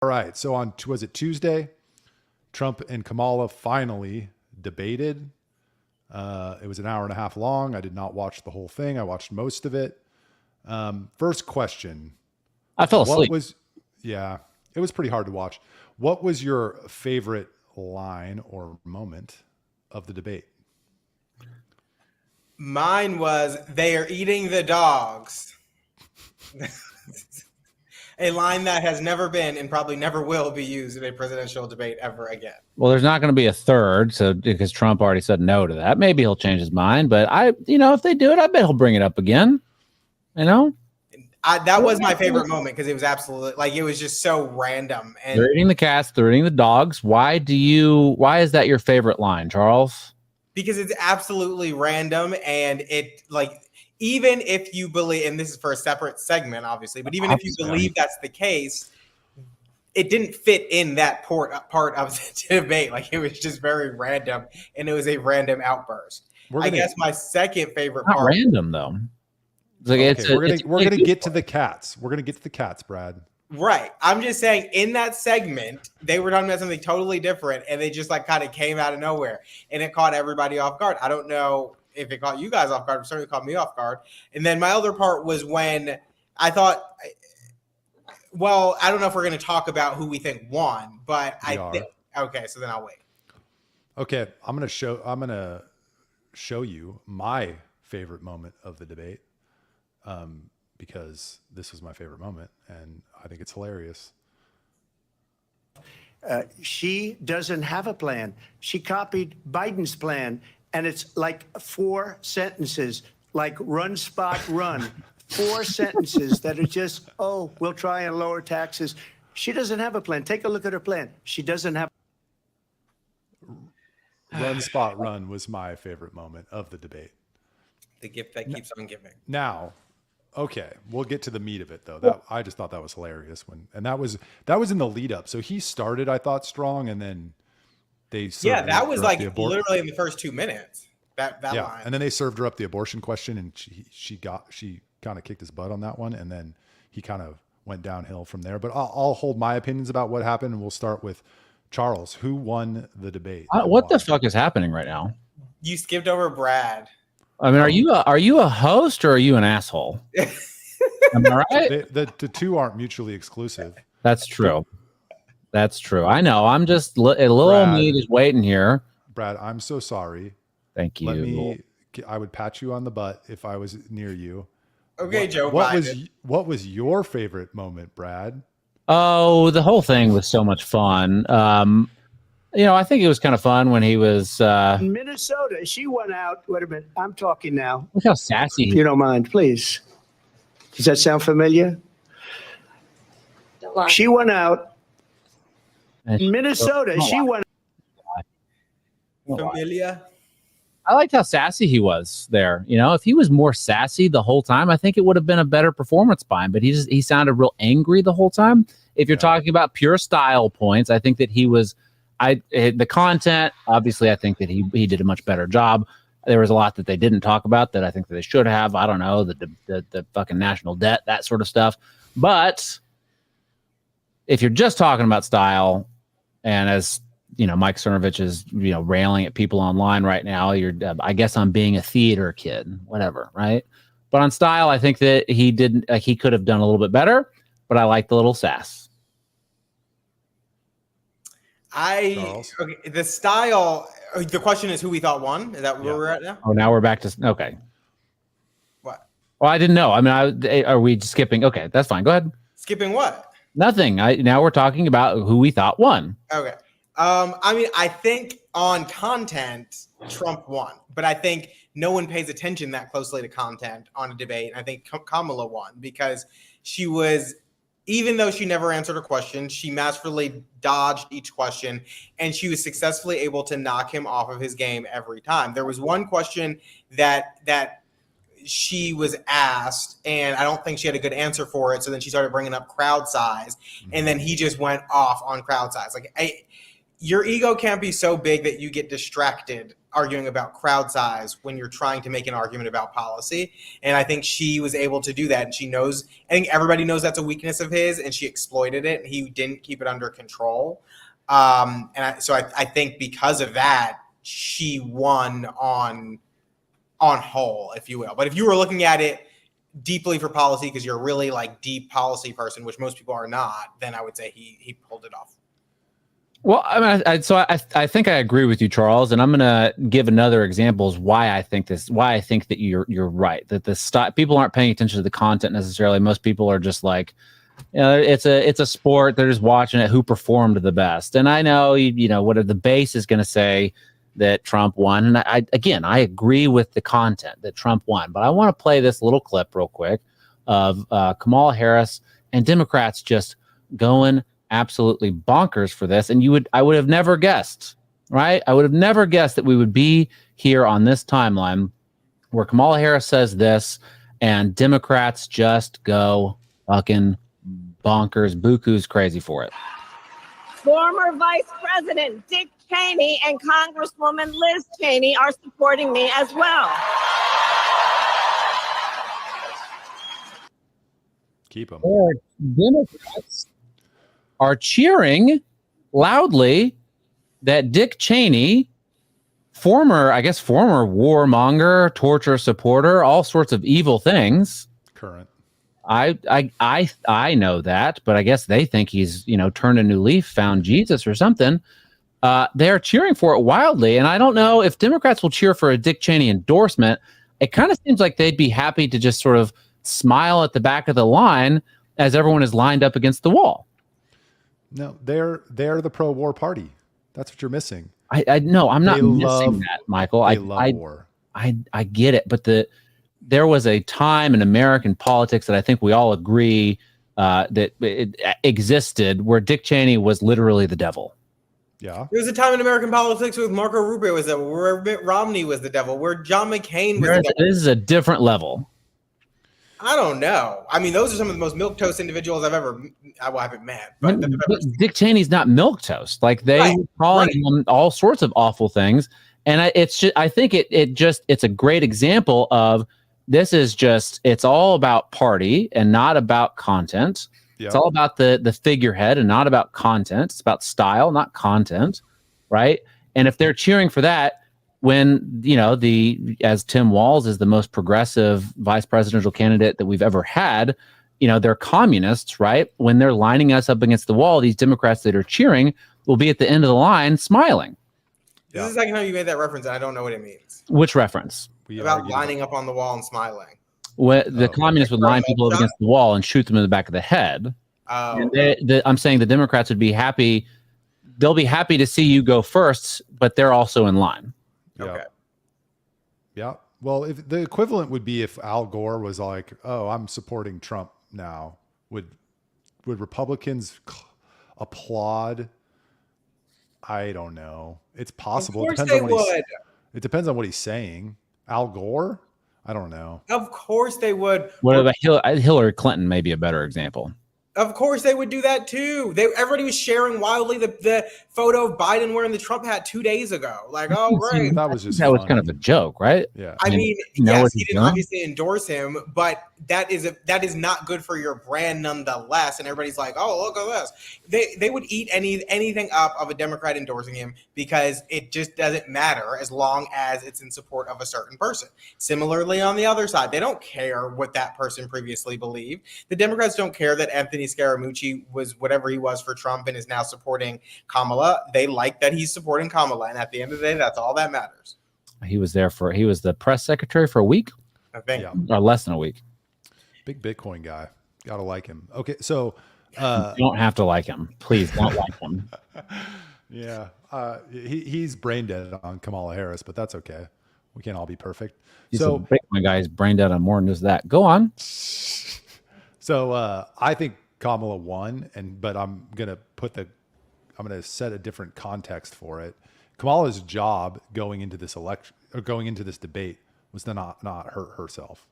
All right. So was it Tuesday? Trump and Kamala finally debated. It was an hour and a half long. I did not watch the whole thing. I watched most of it. First question. I fell asleep. It was pretty hard to watch. What was your favorite line or moment of the debate? Mine was, "They are eating the dogs." A line that has never been and probably never will be used in a presidential debate ever again. Well, there's not going to be a third, so because Trump already said no to that. Maybe he'll change his mind, but if they do it, I bet he'll bring it up again. That was my favorite moment because it was absolutely it was just so random. And they're eating the cats, they're eating the dogs. Why is that your favorite line, Charles? Because it's absolutely random, and it even if you believe, and this is for a separate segment, obviously, but even if you believe that's the case, it didn't fit in that part of the debate. It was just very random, and it was a random outburst. I guess my second favorite not part. Random though. We're gonna get to the cats. We're gonna get to the cats, Brad. Right. I'm just saying, in that segment, they were talking about something totally different, and they just kind of came out of nowhere, and it caught everybody off guard. I don't know if it caught you guys off guard, it certainly caught me off guard. And then my other part was when I thought, well, I don't know if we're going to talk about who we think won, but okay, so then I'll wait. Okay, I'm going to show you my favorite moment of the debate, because this was my favorite moment, and I think it's hilarious. She doesn't have a plan. She copied Biden's plan. And it's 4 sentences, run, spot, run. 4 sentences that are just, we'll try and lower taxes. She doesn't have a plan. Take a look at her plan. She doesn't have. Run, spot, run was my favorite moment of the debate. The gift that keeps on giving. Now, okay, we'll get to the meat of it though. I just thought that was hilarious that was in the lead up. So he started, I thought, strong, and then that was literally in the first 2 minutes. That line. And then they served her up the abortion question, and she kind of kicked his butt on that one, and then he kind of went downhill from there. But I'll hold my opinions about what happened, and we'll start with Charles. Who won the debate? What the fuck is happening right now? You skipped over Brad. I mean, are you a host or are you an asshole? Am I right? The two aren't mutually exclusive. That's true. That's true. I know. I'm just a little me just waiting here. Brad, I'm so sorry. Thank you. I would pat you on the butt if I was near you. Okay, Joe. What was your favorite moment, Brad? Oh, the whole thing was so much fun. I think it was kind of fun when he was in Minnesota. She went out. Wait a minute. I'm talking now. Look how sassy. If you don't mind, please. Does that sound familiar? She went out. In Minnesota, she went. Familia. I liked how sassy he was there. If he was more sassy the whole time, I think it would have been a better performance by him. But he sounded real angry the whole time. If you're talking about pure style points, I think that he was. The content, obviously, I think that he did a much better job. There was a lot that they didn't talk about that I think that they should have. I don't know, the fucking national debt, that sort of stuff. But if you're just talking about style, and as Mike Cernovich is railing at people online right now, I guess I'm being a theater kid, whatever, right? But on style, I think that he could have done a little bit better. But I like the little sass. The style. The question is who we thought won. Is that where we're at now? Oh, now we're back to okay. What? Well, I didn't know. I mean, are we skipping? Okay, that's fine. Go ahead. Skipping what? Nothing. Now we're talking about who we thought won. Okay. I think on content, Trump won, but I think no one pays attention that closely to content on a debate. I think Kamala won because she was, even though she never answered a question, she masterfully dodged each question, and she was successfully able to knock him off of his game every time. There was one question that she was asked, and I don't think she had a good answer for it. So then she started bringing up crowd size, and then he just went off on crowd size. your ego can't be so big that you get distracted arguing about crowd size when you're trying to make an argument about policy. And I think she was able to do that. And she knows, I think everybody knows that's a weakness of his, and she exploited it, and he didn't keep it under control. So I think because of that, she won on whole, if you will. But if you were looking at it deeply for policy, because you're a really like deep policy person, which most people are not, then I would say he pulled it off. Well, I mean, I think I agree with you, Charles, and I'm going to give another examples why I think that you're right, that people aren't paying attention to the content necessarily. Most people are just like, it's a sport. They're just watching it. Who performed the best? And I know, what the base is going to say that Trump won. And I agree with the content that Trump won, but I want to play this little clip real quick of Kamala Harris and Democrats just going absolutely bonkers for this. And I would have never guessed, right? I would have never guessed that we would be here on this timeline where Kamala Harris says this and Democrats just go fucking bonkers, buku's crazy for it. Former Vice President Dick Cheney and Congresswoman Liz Cheney are supporting me as well. Keep them. Democrats are cheering loudly that Dick Cheney, former warmonger, torture supporter, all sorts of evil things. Current. I know that, but I guess they think he's, turned a new leaf, found Jesus or something. They're cheering for it wildly. And I don't know if Democrats will cheer for a Dick Cheney endorsement. It kind of seems like they'd be happy to just sort of smile at the back of the line as everyone is lined up against the wall. No, they're the pro-war party. That's what you're missing. I know I'm not missing that, Michael. I love war. I get it, but there was a time in American politics that I think we all agree that it existed where Dick Cheney was literally the devil. Yeah. There was a time in American politics with Marco Rubio was the devil, where Mitt Romney was the devil, where John McCain was the devil. This is a different level. I don't know. I mean, those are some of the most milquetoast individuals I haven't met. But Dick Cheney's not milquetoast. Like they were calling him all sorts of awful things. And I think it's a great example of this is just, it's all about party and not about content. Yep. It's all about the figurehead and not about content. It's about style, not content. Right. And if they're cheering for that, when, as Tim Walz is the most progressive vice presidential candidate that we've ever had, they're communists, right? When they're lining us up against the wall, these Democrats that are cheering will be at the end of the line smiling. This is the second time you made that reference, and I don't know what it means. Which reference? About lining up on the wall and smiling. The communists would line people up against the wall and shoot them in the back of the head. Oh. I'm saying the Democrats would be happy. They'll be happy to see you go first, but they're also in line. Okay. Yeah. Well, if the equivalent would be if Al Gore was like, "Oh, I'm supporting Trump now," would Republicans applaud? I don't know. It's possible. Of course they would. It depends on what he's saying. Al Gore? I don't know. Of course they would. What about Hillary Clinton? May be a better example. Of course they would do that too. Everybody was sharing wildly the photo of Biden wearing the Trump hat 2 days ago. Like, oh, right. That was just was kind of a joke, right? Yeah. I mean, yes, he didn't obviously endorse him, but that is not good for your brand nonetheless. And everybody's like, oh, look at this. They would eat anything up of a Democrat endorsing him because it just doesn't matter as long as it's in support of a certain person. Similarly, on the other side, they don't care what that person previously believed. The Democrats don't care that Anthony Scaramucci was whatever he was for Trump and is now supporting Kamala. They like that he's supporting Kamala. And at the end of the day, that's all that matters. He was the press secretary for a week, I think, or less than a week. Big Bitcoin guy. Gotta like him. Okay, so you don't have to like him. Please don't like him. Yeah, he's brain dead on Kamala Harris, but that's okay. We can't all be perfect. He's a Bitcoin guy. He's brain dead on more than just that. Go on. So I think Kamala won, but I'm gonna set a different context for it. Kamala's job going into this election or going into this debate was to not hurt herself.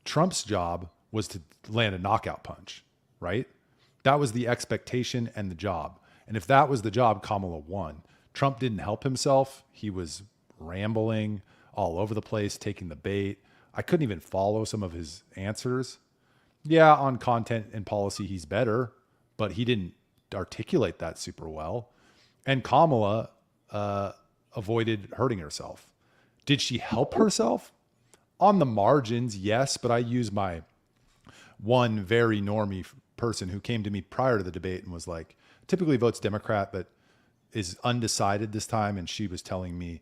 Trump's job was to land a knockout punch, right? That was the expectation and the job. And if that was the job, Kamala won. Trump didn't help himself. He was rambling all over the place, taking the bait. I couldn't even follow some of his answers. Yeah, on content and policy, he's better, but he didn't articulate that super well. And Kamala avoided hurting herself. Did she help herself? On the margins, yes, but I use my one very normie person who came to me prior to the debate and was like, typically votes Democrat, but is undecided this time. And she was telling me,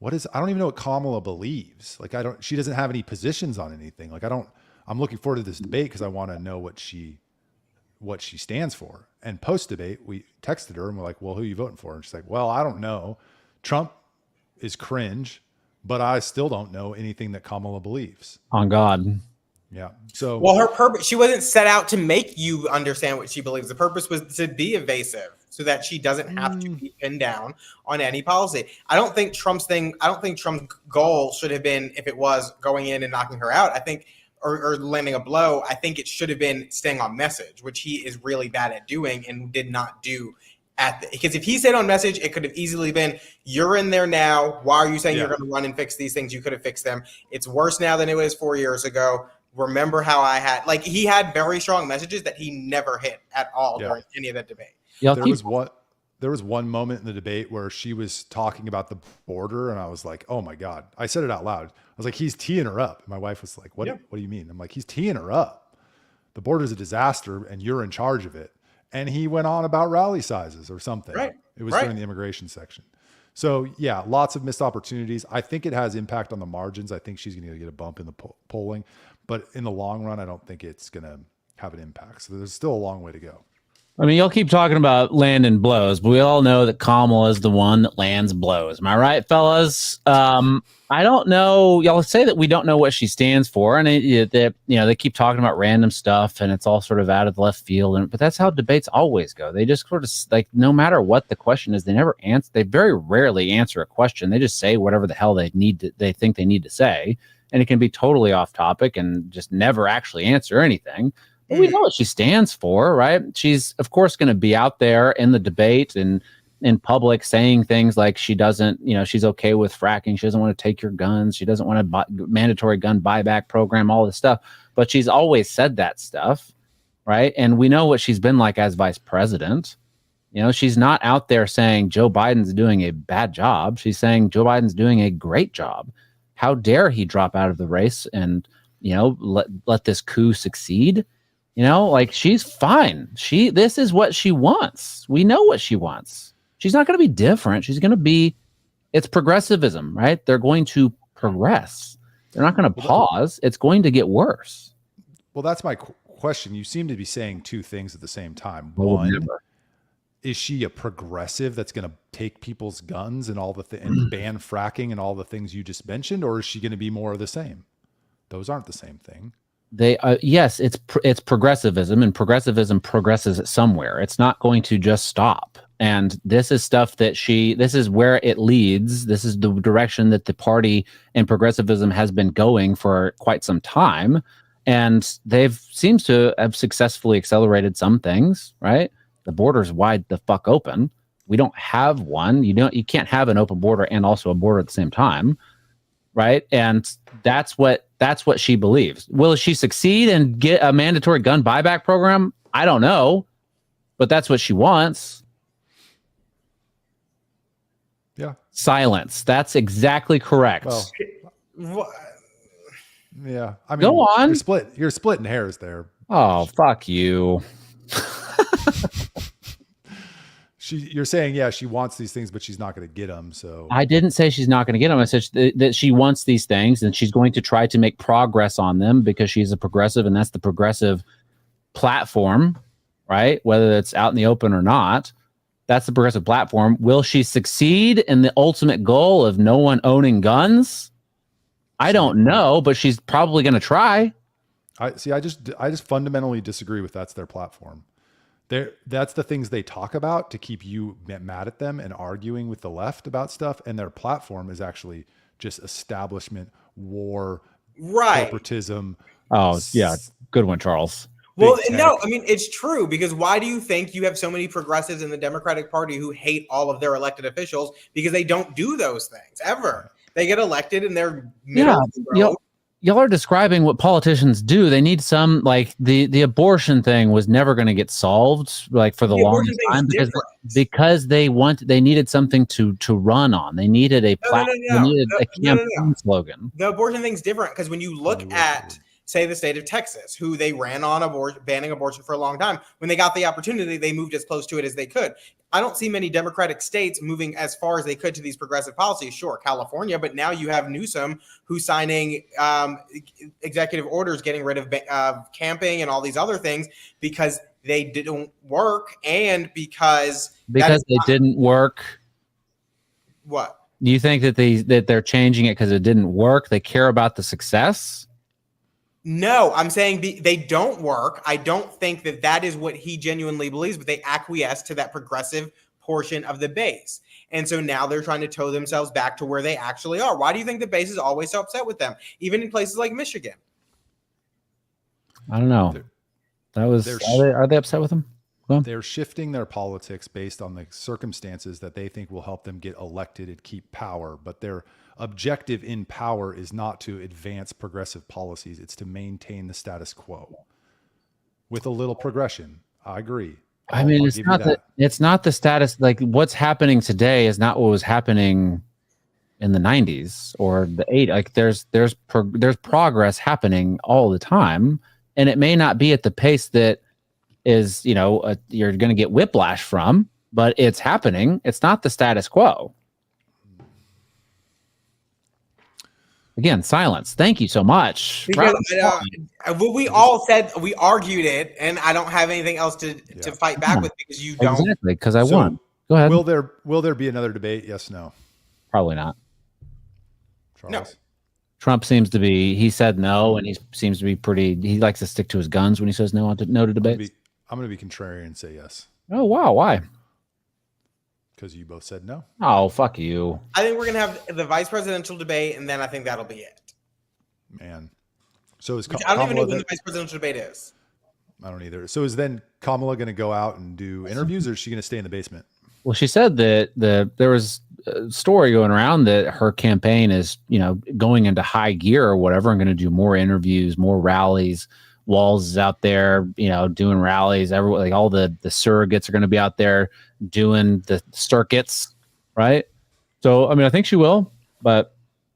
I don't even know what Kamala believes. Like, she doesn't have any positions on anything. Like, I'm looking forward to this debate because I want to know what she stands for. And post debate, we texted her and we're like, well, who are you voting for? And she's like, well, I don't know. Trump is cringe, but I still don't know anything that Kamala believes. On God. Yeah. So, well, her purpose, she wasn't set out to make you understand what she believes. The purpose was to be evasive so that she doesn't have to be pinned down on any policy. I don't think Trump's goal should have been, if it was going in and knocking her out, I think, or landing a blow, I think it should have been staying on message, which he is really bad at doing and did not do because if he stayed on message, it could have easily been, you're in there now. Why are you saying you're going to run and fix these things? You could have fixed them. It's worse now than it was 4 years ago. Remember how he had very strong messages that he never hit at all during any of that debate. There was one moment in the debate where she was talking about the border, and I was like, oh my God. I said it out loud. I was like, he's teeing her up. My wife was like, what do you mean? I'm like, he's teeing her up. The border is a disaster and you're in charge of it. And he went on about rally sizes or something. Right. It was during the immigration section. So yeah, lots of missed opportunities. I think it has impact on the margins. I think she's going to get a bump in the polling, but in the long run, I don't think it's going to have an impact. So there's still a long way to go. I mean, y'all keep talking about landing blows, but we all know that Kamala is the one that lands blows. Am I right, fellas? I don't know. Y'all say that we don't know what she stands for, and they keep talking about random stuff, and it's all sort of out of the left field. But that's how debates always go. They just sort of like, no matter what the question is, they never answer. They very rarely answer a question. They just say whatever the hell they think they need to say, and it can be totally off topic and just never actually answer anything. But we know what she stands for, right? She's, of course, going to be out there in the debate and in public saying things like she doesn't, she's okay with fracking. She doesn't want to take your guns. She doesn't want a mandatory gun buyback program, all this stuff. But she's always said that stuff, right? And we know what she's been like as vice president. She's not out there saying Joe Biden's doing a bad job. She's saying Joe Biden's doing a great job. How dare he drop out of the race and, let this coup succeed? She's fine. This is what she wants. We know what she wants. She's not going to be different. She's going to be, it's progressivism, right? They're going to progress. They're not going to pause. It's going to get worse. Well, that's my question. You seem to be saying two things at the same time. One, is she a progressive that's going to take people's guns and all and ban fracking and all the things you just mentioned? Or is she going to be more of the same? Those aren't the same thing. Yes, it's progressivism, and progressivism progresses somewhere. It's not going to just stop. And this is stuff that this is where it leads. This is the direction that the party and progressivism has been going for quite some time. And seems to have successfully accelerated some things, right? The border's wide the fuck open. We don't have one. You can't have an open border and also a border at the same time. Right. And that's what she believes. Will she succeed and get a mandatory gun buyback program? I don't know, but that's what she wants. Yeah. Silence. That's exactly correct. Well, yeah. I mean, go on. You're splitting hairs there. Oh, fuck you. You're saying, yeah, she wants these things, but she's not going to get them. So I didn't say she's not going to get them. I said that she wants these things and she's going to try to make progress on them because she's a progressive, and that's the progressive platform, right? Whether it's out in the open or not, that's the progressive platform. Will she succeed in the ultimate goal of no one owning guns? I don't know, but she's probably going to try. I just fundamentally disagree with that's their platform. That's the things they talk about to keep you mad at them and arguing with the left about stuff. And their platform is actually just establishment, war, corporatism. Oh, yeah. Good one, Charles. Well, big no, tech. I mean, it's true, because why do you think you have so many progressives in the Democratic Party who hate all of their elected officials? Because they don't do those things ever. They get elected and they're middle of the road. Y'all are describing what politicians do. They need some, like the abortion thing was never going to get solved, like for the longest time, because they needed something to run on. They needed a platform. They needed a campaign slogan. The abortion thing's different because when you look at, say, the state of Texas, who they ran on banning abortion for a long time, when they got the opportunity, they moved as close to it as they could. I don't see many Democratic states moving as far as they could to these progressive policies. Sure, California, but now you have Newsom who's signing executive orders getting rid of camping and all these other things because they didn't work, and because they didn't work. What? Do you think that they're changing it because it didn't work? They care about the success? No, I'm saying they don't work. I don't think that is what he genuinely believes, but they acquiesce to that progressive portion of the base. And so now they're trying to tow themselves back to where they actually are. Why do you think the base is always so upset with them, even in places like Michigan? I don't know. Are they upset with him? They're shifting their politics based on the circumstances that they think will help them get elected and keep power. But their objective in power is not to advance progressive policies. It's to maintain the status quo with a little progression. I agree. I mean, it's not the status, like what's happening today is not what was happening in the 90s or the 80s. Like there's progress happening all the time, and it may not be at the pace that is, you're going to get whiplash from, but it's happening. It's not the status quo. Again, silence. Thank you so much. Because we all said, we argued it, and I don't have anything else to fight back with because you don't. Exactly, because I won. Go ahead. Will there be another debate? Yes, no. Probably not. Charles? No. Trump seems to be, he said no, and he seems to be he likes to stick to his guns when he says no to debate. I'm going to be contrarian and say yes. Oh, wow. Why? Because you both said no. Oh, fuck you. I think we're going to have the vice presidential debate, and then I think that'll be it. Man. So is I don't even know when the vice presidential debate is. I don't either. So is then Kamala going to go out and do interviews, or is she going to stay in the basement? Well, she said that there was a story going around that her campaign is, going into high gear or whatever, and going to do more interviews, more rallies. Walls is out there, doing rallies. Everyone, like all the surrogates are going to be out there doing the circuits, right? So, I mean, I think she will, but